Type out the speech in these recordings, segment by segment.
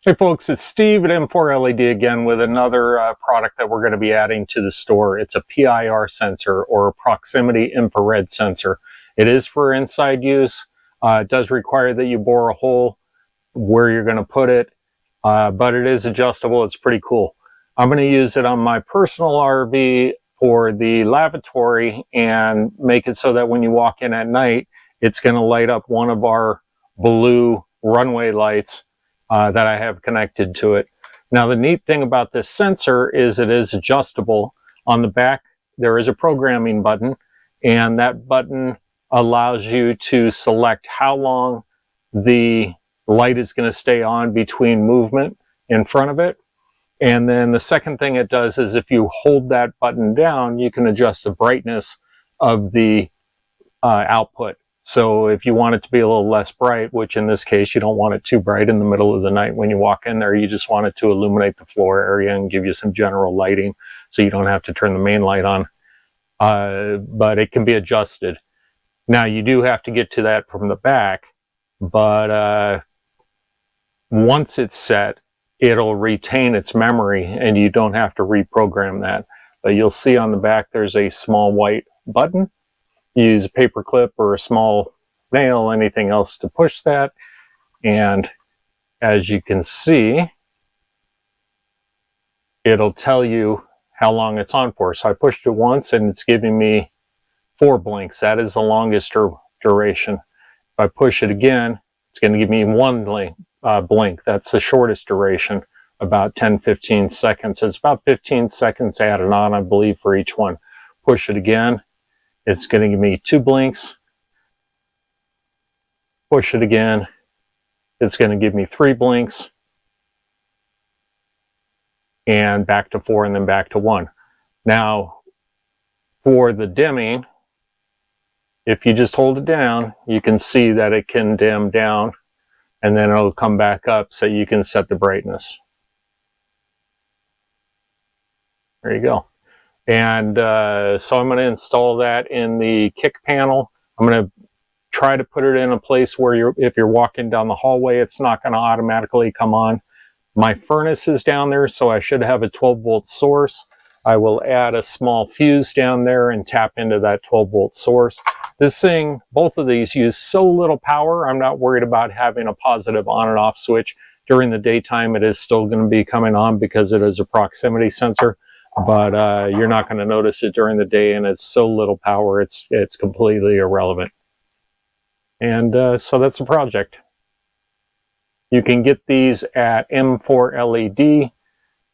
Hey folks, it's Steve at M4LED again with another product that we're going to be adding to the store. It's a PIR sensor, or a proximity infrared sensor. It is for inside use. It does require that you bore a hole where you're going to put it, but it is adjustable. It's pretty cool. I'm going to use it on my personal RV for the lavatory and make it so that when you walk in at night, it's going to light up one of our blue runway lights that I have connected to it. Now the neat thing about this sensor is it is adjustable. On the back there is a programming button, and that button allows you to select how long the light is going to stay on between movement in front of it. And then the second thing it does is if you hold that button down, you can adjust the brightness of the output. So if you want it to be a little less bright, which in this case you don't want it too bright in the middle of the night when you walk in there, you just want it to illuminate the floor area and give you some general lighting so you don't have to turn the main light on. But it can be adjusted. Now you do have to get to that from the back, but once it's set, it'll retain its memory and you don't have to reprogram that. But you'll see on the back there's a small white button. Use a paper clip or a small nail, anything else to push that, and as you can see, it'll tell you how long it's on for. So I pushed it once and it's giving me 4 blinks. That is the longest duration. If I push it again, it's going to give me 1 blink. That's the shortest duration, about 10-15 seconds. It's about 15 seconds added on, I believe, for each one. Push it again, it's going to give me 2 blinks. Push it again, it's going to give me 3 blinks. And back to 4 and then back to 1. Now, for the dimming, if you just hold it down, you can see that it can dim down and then it'll come back up so you can set the brightness. There you go. And so I'm going to install that in the kick panel. I'm going to try to put it in a place where if you're walking down the hallway, it's not going to automatically come on. My furnace is down there, so I should have a 12-volt source. I will add a small fuse down there and tap into that 12-volt source. This thing, both of these use so little power, I'm not worried about having a positive on and off switch. During the daytime, it is still going to be coming on because it is a proximity sensor. But you're not going to notice it during the day, and it's so little power, it's completely irrelevant. And so that's the project. You can get these at M4LED.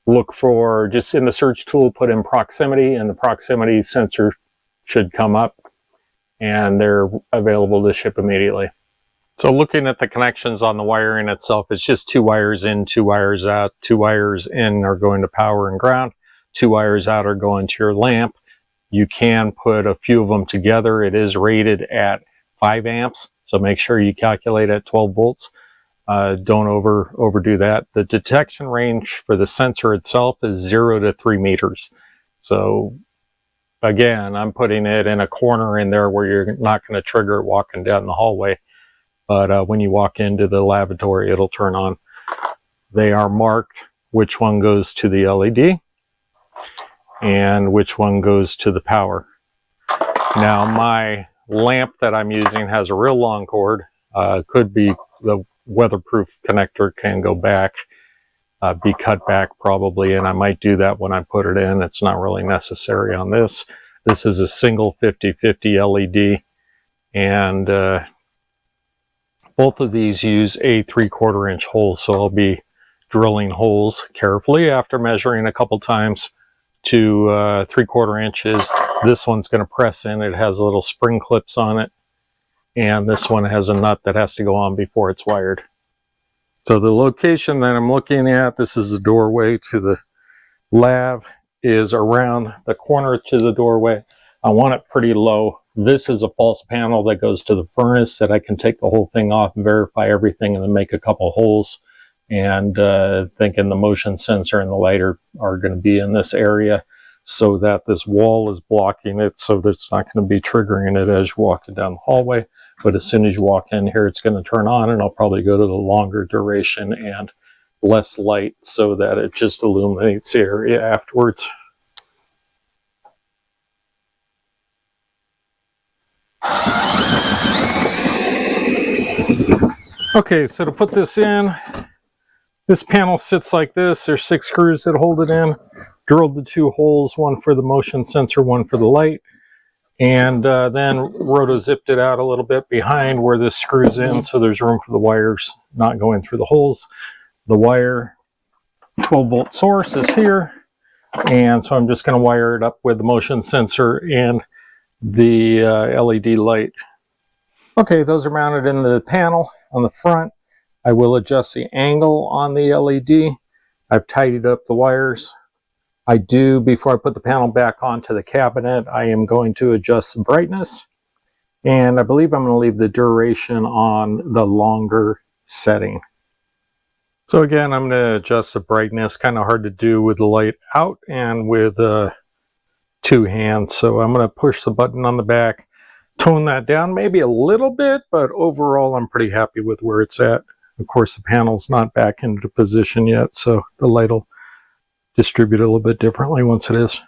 Look for, just in the search tool, put in proximity, and the proximity sensor should come up, and they're available to ship immediately. So looking at the connections on the wiring itself, it's just 2 wires in, 2 wires out. 2 wires in are going to power and ground. 2 wires out are going to your lamp. You can put a few of them together. It is rated at 5 amps, so make sure you calculate at 12 volts. Don't overdo that. The detection range for the sensor itself is 0 to 3 meters. So again, I'm putting it in a corner in there where you're not going to trigger it walking down the hallway. But when you walk into the lavatory, it'll turn on. They are marked which one goes to the LED and which one goes to the power. Now my lamp that I'm using has a real long cord. Could be the weatherproof connector can go back, be cut back probably, and I might do that when I put it in. It's not really necessary on this. This is a single 50/50 LED, and both of these use a 3/4 inch hole, so I'll be drilling holes carefully after measuring a couple times to 3/4 inches. This one's going to press in. It has little spring clips on it, and this one has a nut that has to go on before it's wired. So the location that I'm looking at, this is the doorway to the lav, is around the corner to the doorway. I want it pretty low. This is a false panel that goes to the furnace that I can take the whole thing off and verify everything and then make a couple holes. And thinking the motion sensor and the light are going to be in this area so that this wall is blocking it, so that it's not going to be triggering it as you're walking down the hallway. But as soon as you walk in here, it's going to turn on, and I'll probably go to the longer duration and less light so that it just illuminates the area afterwards. Okay, so to put this in, this panel sits like this. There's 6 screws that hold it in. Drilled the 2 holes, one for the motion sensor, one for the light. And then roto-zipped it out a little bit behind where this screws in, so there's room for the wires not going through the holes. The wire 12-volt source is here, and so I'm just going to wire it up with the motion sensor and the LED light. Okay, those are mounted in the panel on the front. I will adjust the angle on the LED. I've tidied up the wires. I do, before I put the panel back onto the cabinet, I am going to adjust the brightness. And I believe I'm going to leave the duration on the longer setting. So again, I'm going to adjust the brightness. Kind of hard to do with the light out and with 2 hands. So I'm going to push the button on the back, tone that down maybe a little bit, but overall I'm pretty happy with where it's at. Of course, the panel's not back into position yet, so the light will distribute a little bit differently once it is.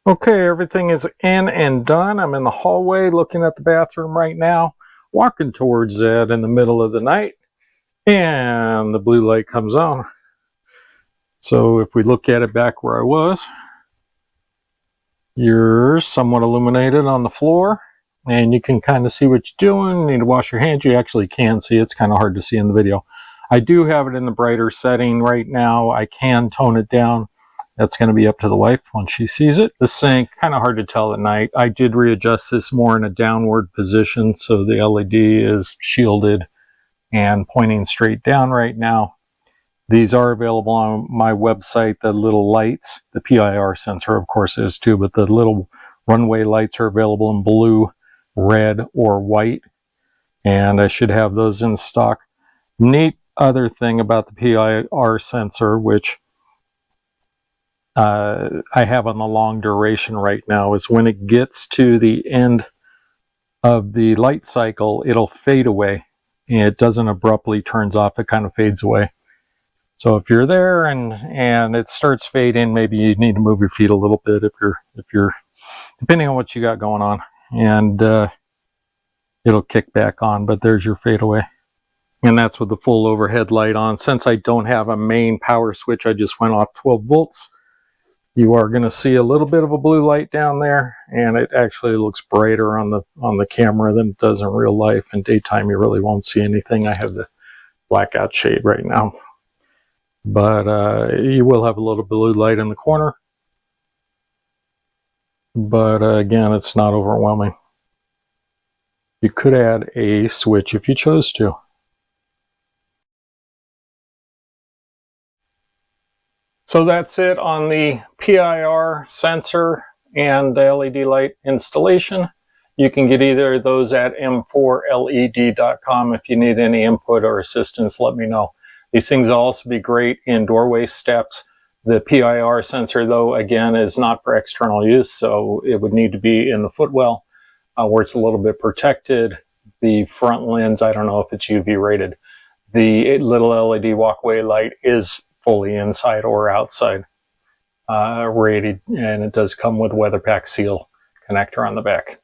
Okay, everything is in and done. I'm in the hallway looking at the bathroom right now, walking towards that in the middle of the night, and the blue light comes on. So if we look at it back where I was, you're somewhat illuminated on the floor, and you can kind of see what you're doing. You need to wash your hands. You actually can see. It's kind of hard to see in the video. I do have it in the brighter setting right now. I can tone it down. That's going to be up to the wife once she sees it. The sink, kind of hard to tell at night. I did readjust this more in a downward position, so the LED is shielded and pointing straight down right now. These are available on my website, the little lights. The PIR sensor, of course, is too, but the little runway lights are available in blue, red, or white, and I should have those in stock. Neat other thing about the PIR sensor, which I have on the long duration right now, is when it gets to the end of the light cycle, it'll fade away. It doesn't abruptly turns off, it kind of fades away. So if you're there and it starts fading, maybe you need to move your feet a little bit if you're depending on what you got going on, and it'll kick back on. But there's your fade away. And that's with the full overhead light on. Since I don't have a main power switch, I just went off 12 volts. You are going to see a little bit of a blue light down there, and it actually looks brighter on the camera than it does in real life. In daytime, you really won't see anything. I have the blackout shade right now. But you will have a little blue light in the corner. But again, it's not overwhelming. You could add a switch if you chose to. So that's it on the PIR sensor and the LED light installation. You can get either of those at m4led.com. If you need any input or assistance, let me know. These things will also be great in doorway steps. The PIR sensor, though, again, is not for external use, so it would need to be in the footwell where it's a little bit protected. The front lens, I don't know if it's UV rated. The little LED walkway light is fully inside or outside rated, and it does come with a WeatherPack seal connector on the back.